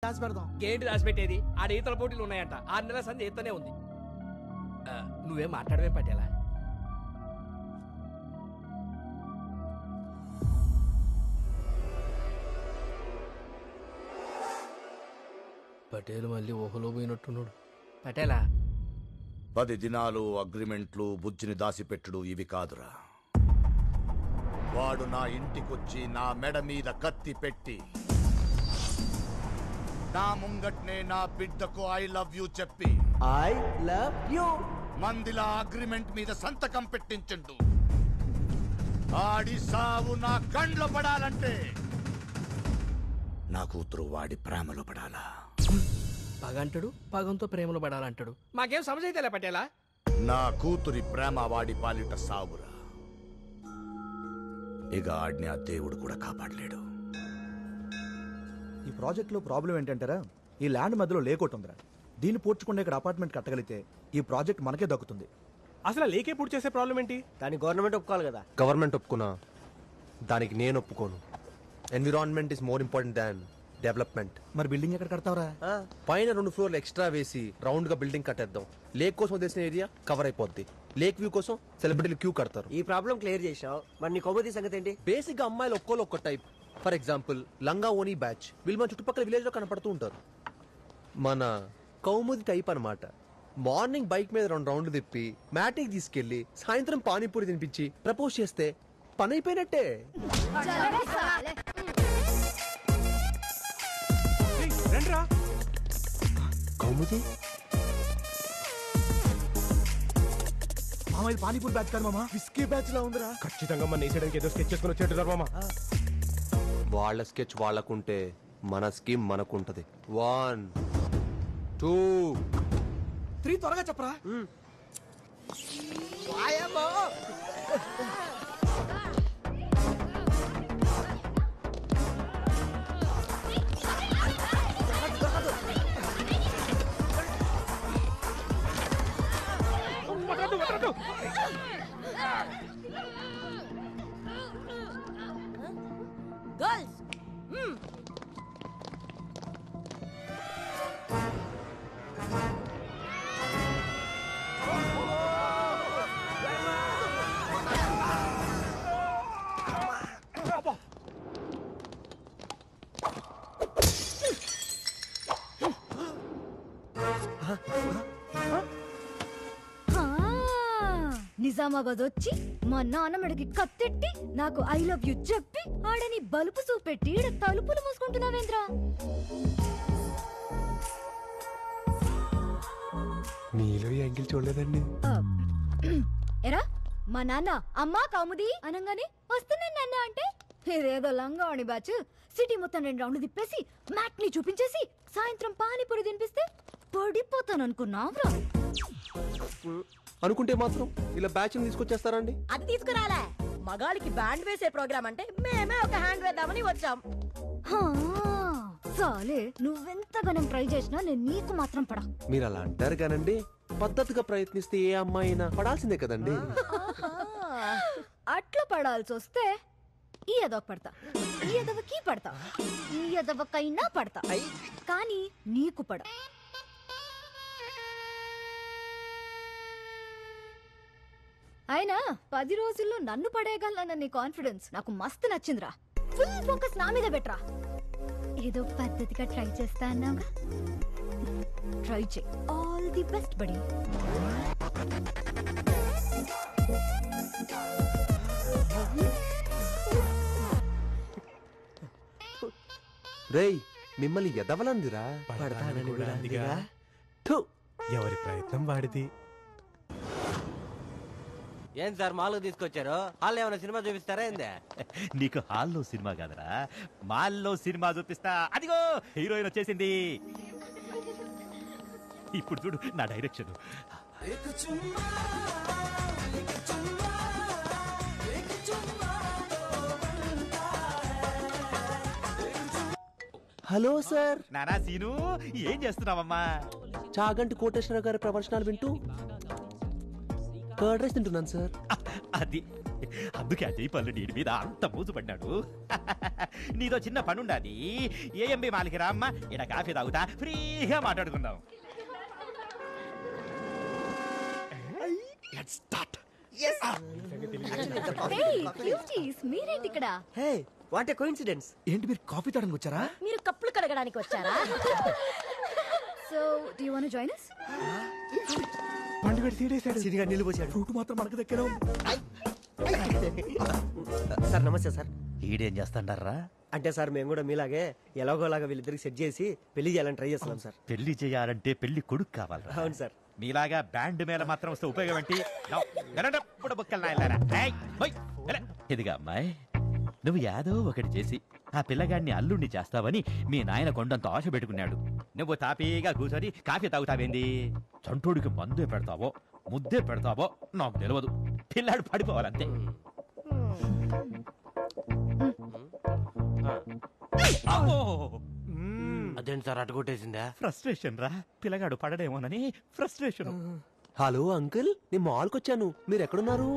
రాసి పెడదాం. ఏంటి రాసి పెట్టేది? ఆడ ఈతల పోటీలు ఉన్నాయంట. 6 నెలల సంధి ఈతనే ఉంది. నువ్వేం మాట్లాడవే పటేలా? పటేల్ మళ్ళీ ఊహలో పోయినట్టున్నాడు. పటేలా 10 దినాలు అగ్రిమెంట్లు బుజ్జిని దాసిపెట్టుడు ఇవి కాదురా. వాడు నా ఇంటికొచ్చి నా మెడ మీద కత్తి పెట్టి నా ముంగట్నే నా బిడ్డకు ఐ లవ్ యూ చెప్పి ఐ లవ్ యూ మందిలా అగ్రిమెంట్ మీద సంతకం పెట్టించండు. ఆడి సావు నా కండ్లో పడాలంటే నా కూతురు వాడి ప్రేమలో పడాలా. పగంటాడు, పగంతో ప్రేమలో పడాలంటాడు. మాకేం సమస్య అయితే పటేలా. నా కూతురి ప్రేమ వాడి పాలిట సావురా. ఇక ఆడిని ఆ దేవుడు కూడా కాపాడలేడు. ఈ ప్రాజెక్ట్ లో ప్రాబ్లం ఏంటంటారా, ఈ ల్యాండ్ మధ్యలో లేకోట్ ఉందిరా. దీన్ని పూడ్చుకుంటే ఇక్కడ అపార్ట్మెంట్ కట్టగలిగితే ఈ ప్రాజెక్ట్ మనకే దక్కుతుంది. అసలు లేకే పూర్తి చేసే ప్రాబ్లం ఏంటి? దాన్ని గవర్నమెంట్ ఒప్పుకోవాలి కదా. గవర్నమెంట్ ఒప్పుకున్నా దానికి నేను ఒప్పుకోను. Environment is more important than development. మరి బిల్డింగ్ ఎక్కడ కడతావరా? పైన 2 ఫ్లోర్లు ఎక్స్ట్రా వేసి రౌండ్ గా బిల్డింగ్ కట్టేద్దాం. లేక్ కోసం వదిలేసిన ఏరియా కవర్ అయిపోద్ది. లేక్ వ్యూ కోసం సెలబ్రిటీలు క్యూ కడతారు. ఈ ప్రాబ్లం క్లియర్ చేసావు. మరి నీ కౌముది సంగతి ఏంటి? బేసిక్ గా అమ్మాయిలు ఒక్కోలు ఒక్క టైప్. ఫర్ ఎగ్జాంపుల్ లంగా ఓనీ బ్యాచ్ వీళ్ళు మన చుట్టుపక్కల విలేజ్ లో కనపడుతూ ఉంటారు. మన కౌముది టైప్ అన్నమాట. మార్నింగ్ బైక్ మీద 2 రౌండ్లు తిప్పి మ్యాటికి తీసుకెళ్లి సాయంత్రం పానీపూరి తినిపించి ప్రపోజ్ చేస్తే పని అయిపోయినట్టే. రండ్రా. కౌముది మామ ఇది పానీపూరి బ్యాచ్ కాదు మామ, విస్కీ బ్యాచ్ లా ఉందిరా. ఖచ్చితంగా మన నేసేయడానికి ఏదో స్కెచ్ చేసుకుని వచ్చేట్టున్నారు మామ. వాళ్ళ స్కెచ్ వాళ్ళకుంటే మన స్కీమ్ మనకుంటది. 1 2 3 త్వరగా చెప్పరా. Girls! నిజామాబాద్ వచ్చి మా నాన్న మెడకి కత్తెట్టి నాకు ఐ లవ్ యూ చెప్పి ఆడని బలుపు చూపెట్టి తలుపులు మూసుకుంటున్నావేంద్రా? మీలో యాంగిల్ చూడలేదండి. ఎరా మా నాన్న అమ్మా కౌముది అనగానే వస్తున్నాను నాన్న అంటే ఇదేదో లంగావణి బ్యాచ్ సిటీ మొత్తం 2 రౌండ్లు తిప్పేసి మ్యాట్ ని చూపించేసి సాయంత్రం పానీపూరి తినిపిస్తే పడిపోతాననుకున్నావురా. అనుకుంటే మాత్రం ఇలా బ్యాచ్ తీసుకొచ్చేస్తారండి. అది తీసుకురాలే, మగాళ్ళకి బ్యాండ్ వేసే ప్రోగ్రామ్ అంటే మేమే ఒక హ్యాండ్ వేద్దామని వచ్చాం. చాలే, నువ్వెంతగానం ట్రై చేసినా నేను నీకు మాత్రం పడా. మీరు అలా అంటారు కానండి, పద్ధతిగా ప్రయత్నిస్తే ఏ అమ్మాయి అయినా పడాల్సిందే కదండి. అట్లా పడాల్సి వస్తే ఈ ఎదవకు పడతా, ఈ ఎదవకి పడతా, ఈ ఎదవకైనా పడతా, కానీ నీకు పడ. అయినా 10 రోజుల్లో నన్ను పడేయగలనన్న నీ కాన్ఫిడెన్స్ నాకు మస్తు నచ్చిందిరా. ఫుల్ ఫోకస్ నా మీద పెట్టరా. ఏదో పద్ధతిగా ట్రై చేస్తా అన్నావుగా, ట్రై చేయి. All the best buddy. రేయ్ మిమ్మల్ని ఎదవలందిరా. ఎవరి ప్రయత్నం వాడిది. ఏం సార్ మాలకు తీసుకొచ్చారు? హాల్లో ఏమైనా సినిమా చూపిస్తారా ఏందే? నీకు హాల్లో సినిమా కాదరా, మాల్లో సినిమా చూపిస్తా. అదిగో హీరోయిన్ వచ్చేసింది. ఇప్పుడు చూడు నా డైరెక్షన్. Hello sir. నానా సీను, ఏం చేస్తున్నావమ్మా? చాగంటి కోటేశ్వర గారి ప్రవచనాలు వింటూ కర్డ్ రైస్ తింటున్నాను సార్. అది అందుకే ఆ జైపాల్ నీ మీద అంత మోజు పడినాడు. నీదో చిన్న పనుండాది. ఏఎంబి మాలికి రామ్మ, ఇడ కాఫీ తాగుతా, ఫ్రీగా మాట్లాడుకుందాం. మీరేంటి ఇక్కడ? Hey what a coincidence. ఏంటి మీరు కాఫీ తాగడానికి వచ్చారా? మీరు కప్పులు కడగడానికి వచ్చారా? So do you want to join us? పండుగ తీడేశాడు. సిరిగా నీళ్ళు పోసాడు. ఫ్రూట్ మాత్రం మనకు దగ్గర ఉంది. సార్ నమస్తే సార్. ఈడేం చేస్తాడారా? అంటే సార్ మేము కూడా మీలాగే ఎలాగోలాగా వీళ్ళిద్దరికి సెట్ చేసి పెళ్లి చేయాలని ట్రై చేస్తున్నాం సార్. పెళ్లి చేయాలంటే పెళ్లి కొడుకు కావాలరా? అవును సార్. మీలాగా బ్యాండ్ మేళ మాత్రం వస్తే ఉపయోగం ఏంటి? ఇదిగా అమ్మాయి, నువ్వు యాదో ఒకటి చేసి ఆ పిల్లగాడిని అల్లుణ్ణి చేస్తావని మీ నాయన కొండంత ఆశ పెట్టుకున్నాడు. నువ్వు తాపీగా కూర్చొని కాఫీ తాగుతావేంది? చంటోడికి మందే పెడతావో ముద్దే పెడతావో నాకు తెలియదు. పిల్లాడు పడిపోవాలంతే. అదేంటి సార్ అటుకొట్టేసిందా? ఫ్రస్ట్రేషన్ రా, పిల్లగాడు పడడేమోనని ఫ్రస్ట్రేషన్. హలో అంకుల్, నేను మాల్కి వచ్చాను. మీరు ఎక్కడున్నారు?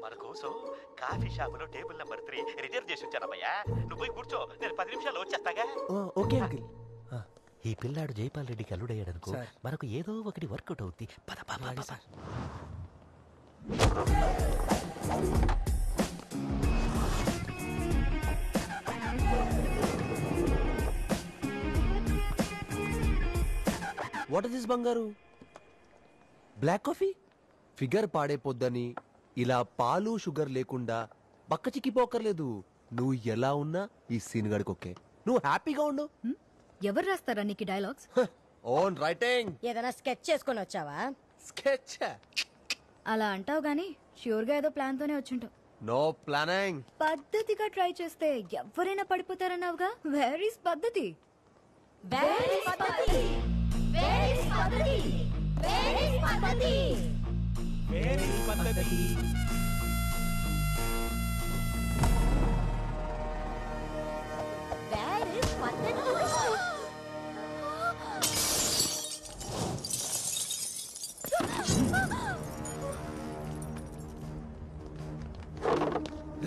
మన కోసం కాఫీ షాప్ లో టేబుల్ నెంబర్ 3 రిజర్వ్ చేసి వచ్చానమ్మయ్యా. నువ్వు పోయి కూర్చో, నేను 10 నిమిషాల్లో వచ్చేస్తాగా. Okay uncle. ఈ పిల్లాడు జైపాల్ రెడ్డికి అల్లుడయ్యాడనుకో, మనకు ఏదో ఒకటి వర్కౌట్ అవుద్ది. పద పాప. వాట్ ఇస్ దిస్ బంగారు? Black coffee? ఫిగర్ పాడైపోద్దని ఇలా పాలు షుగర్ లేకుండా బక్క చిక్కిపోకర్లేదు. నువ్వు ఎలా ఉన్నా ఈ సీన్ గడికొకే. నువ్వు హ్యాపీగా ఉండు. ఎవరు రాస్తారా నీకు డైలాగ్స్? Own writing. ఏదైనా స్కెచ్ చేసుకొని వచ్చావా? స్కెచ్? అలా అంటావు గానీ ష్యూర్ గా ఏదో ప్లాన్ తోనే వచ్చుంటావు. No planning. పద్ధతిగా ట్రై చేస్తే ఎవరైనా పడిపోతారన్నావుగా. వేర్ ఇస్ పద్ధతి?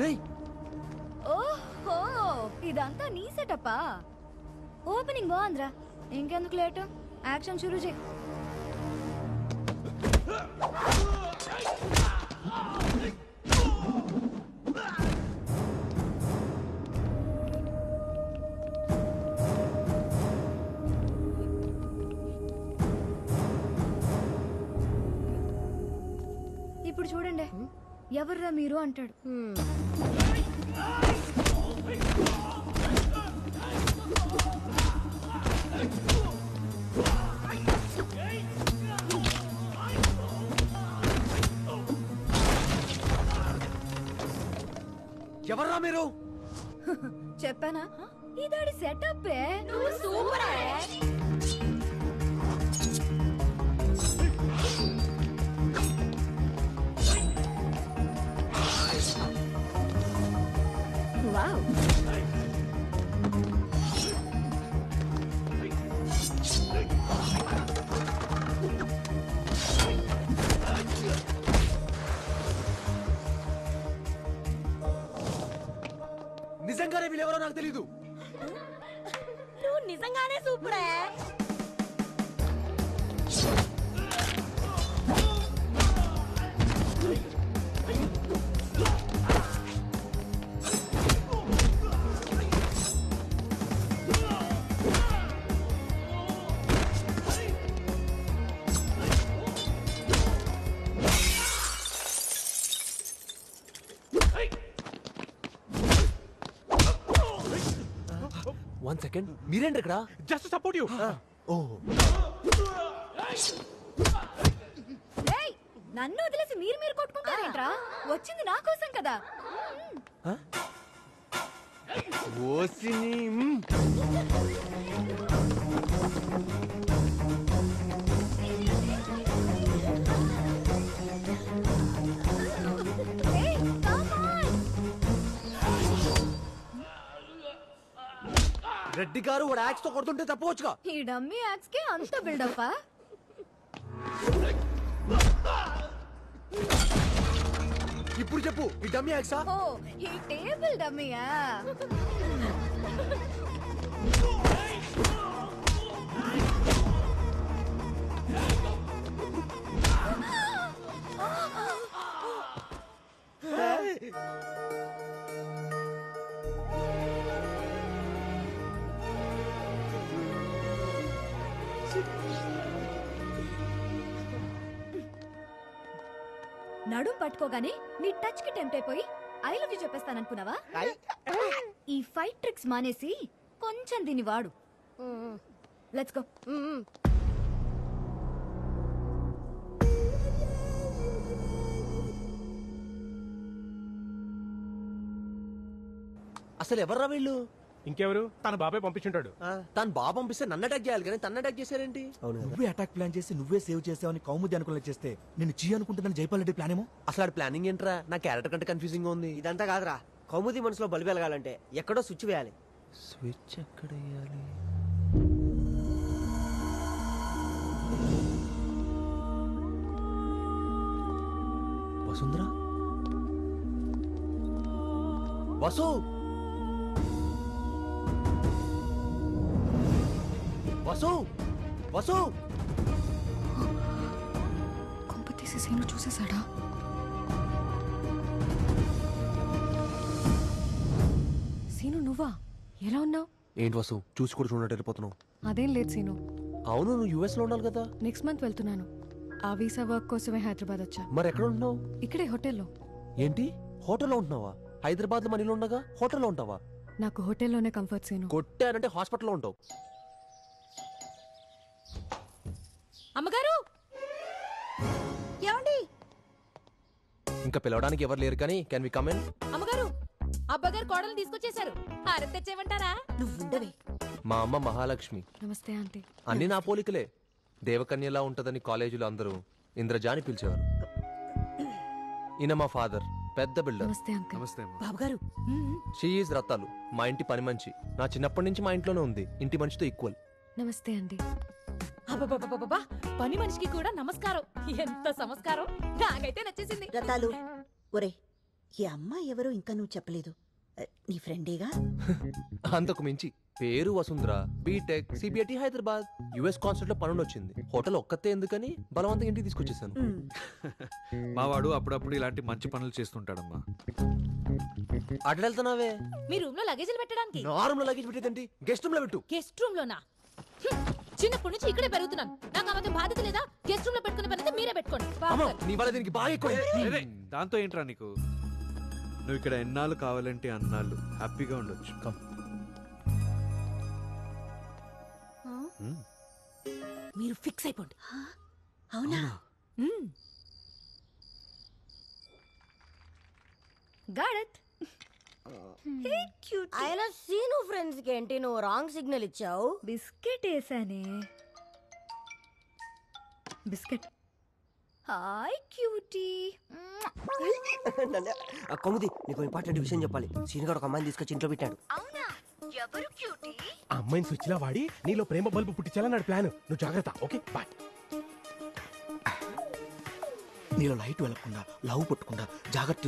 రేయ్, ఓహో, ఇదంతా నీ సెటప్పా? ఓపెనింగ్ బాగుందిరా. ఇంకెందుకు లేటు, యాక్షన్ షురూ చేయి. ఇప్పుడు చూడండి, ఎవర్రా మీరు అంటాడు. ఎవర్రా మీరు? చెప్పానా, ఇదాడి సెటప్. వావ్, నిజంగానే వీళ్ళెవరో నాకు తెలీదు. నువ్వు నిజంగానే సూపరే. వన్ సెకండ్, మీరేంటి ఇక్కడ? Just support you. నన్ను వదిలేసి మీరు కొట్టుకుంటారేంట్రా? వచ్చింది నా కోసం కదా. రెడ్డి గారు వాడు యాక్స్ తో కొడుతుంటే తప్పవచ్చుగా. ఈ డమ్మీ యాక్స్ కి అంత బిల్డప్. ఇప్పుడు చెప్పు ఈ డమ్మీ యాక్సా? ఓ ఈ టేబుల్ డమ్మీయా? నడుం పట్టుకోగానే నీ టచ్ కి టెంప్ట్ అయిపోయి ఐ లవ్ యూ చెప్పేస్తాననుకున్నావా? ఈ ఫైట్ ట్రిక్స్ మానేసి కొంచెం దీన్ని వాడు. Let's go. అసలు ఎవర్రా వీళ్ళు? ఇంకెవరు? తన బాబాయ్ పంపించుంటాడు. తను బాగా పంపిస్తే నన్ను అటాక్ చేయాలి కానీ తను అటాక్ చేశారేంటి? అవును కదా. నువ్వే అటాక్ ప్లాన్ చేసి నువ్వే సేవ్ చేసావని కౌముది అనుకున్న చేస్తే నేను చీ అనుకుంటున్నాను జైపాల్ రెడ్డి ప్లాన్ ఏమో. అసలు ఆడి ప్లానింగ్ ఏంట్రా? నా క్యారెక్టర్ కంటే కన్ఫ్యూజింగ్ ఉంది. ఇదంతా కాదురా, కౌముది మనసులో బల్బు వెలగాలంటే ఎక్కడో స్విచ్ వేయాలి. స్విచ్ ఎక్కడ వేయాలి? వసుంధరా, వసు, వసు, వసు. కొంప తీసి సీను చూసేశాడా? సీను నువ్వా? ఎలా ఉన్నావు? ఏంటి వసు చూసి కూడా చూడటం వెళ్ళిపోతున్నావు? అదేం లేదు సీను, అవును, నువ్వు యుఎస్ లో ఉండాలి కదా. నెక్స్ట్ మంత్ వెళ్తున్నాను. ఆ వీసా వర్క్ కోసమే హైదరాబాద్ వచ్చా. మరి ఎక్కడ ఉంటున్నావు? ఇక్కడే హోటల్లో. ఏంటి హోటల్లో ఉంటున్నావా? హైదరాబాద్ లో మనీలో ఉండగా హోటల్లో ఉంటావా? నాకు హోటల్లోనే కంఫర్ట్ సీను. కొట్టారంటే హాస్పిటల్లో ఉంటావు. అమ్మగారు ఏమండి? ఇంకా పిలవడానికి ఎవరు లేరు కానీ కెన్ వి కమ్ ఇన్? అమ్మగారు అబ్బగారు కోడలు తీసుకొచ్చేసారు. హారతి తెచ్చేయమంటారా? నువ్వు ఉండవే. మా అమ్మ మహాలక్ష్మి. నమస్తే ఆంటీ. అన్ని నా పోలికలే. దేవకన్యలా ఉంటదని కాలేజీలో అందరూ ఇంద్రజాని పిలిచేవారు. ఈయన మా ఫాదర్, పెద్ద బిల్డర్. నమస్తే అంకుల్. బాబుగారు షీ ఈజ్ రత్తాలు, మా ఇంటి పని మనిషి. నా చిన్నప్పటి నుంచి మా ఇంట్లోనే ఉంది, ఇంటి మనిషితో ఈక్వల్. నమస్తే అండి. అబ్బబ్బబ్బబ్బబ్బా, పని మనిషికి కూడా నమస్కారం. ఎంత సంస్కారం! నాకైతే నచ్చేసింది. రతాలు, ఒరే ఈ అమ్మాయి ఎవరో ఇంకా నువ్వు చెప్పలేదు. నీ ఫ్రెండేగా? అంతకు మించి పేరు Vasundhara, BTech, CBIT Hyderabad. US concert లో పనుండి వచ్చింది. హోటల్ ఒక్కతే ఎందుకని బలవంతంగా ఇంటికి తీసుకొచ్చేసాను. మావాడు అప్పుడప్పుడు ఇలాంటి మంచి పనులు చేస్తుంటాడమ్మా. అటు వెళ్తున్నావే? మీ రూమ్ లో లగేజీలు పెట్టడానికి. నార్మల్ లగేజ్ పెట్టేదండి, గెస్ట్ రూమ్ లో పెట్టు. గెస్ట్ రూమ్ లోనా? చిన్నప్పటి నుంచి ఇక్కడే పెరుగుతున్నాను. నాకు ఆ మాత్రం బాధ్యత లేదా? గెస్ట్ రూమ్ లో పెట్టుకునే పని అయితే మీరే పెట్టుకోండి. అమ్మా, నీ వల్ల దీనికి బాగా ఎక్కువ. దాంతో ఏంట్రా నీకు? నువ్వు ఇక్కడ ఎన్నాళ్ళు కావాలంటే అన్నాళ్ళు హ్యాపీగా ఉండొచ్చు. మీరు ఫిక్స్ అయిపోండి. అవునా? Got it. ఆయన సీను ఫ్రెండ్స్ కి ఏంటి నువ్వు రాంగ్ సిగ్నల్ ఇచ్చావు? బిస్కెట్ వేసానే. బిస్కెట్. Hi cutie. కౌముది, నీకు ఇంపార్టెంట్ విషయం చెప్పాలి. సీన్ గారు ఒక అమ్మాయిని తీసుకొచ్చి ఇంట్లో పెట్టాడు. అవునా? ఎవరు క్యూటీ? ఆ అమ్మాయిని స్విచ్ లా వాడి నీలో ప్రేమ బల్బు పుట్టించాలన్నాడు ప్లాన్. నువ్వు జాగ్రత్త, ఓకే బాయ్. నీలో లైట్ వెలగకుండా లవ్ పుట్టకుండా జాగ్రత్త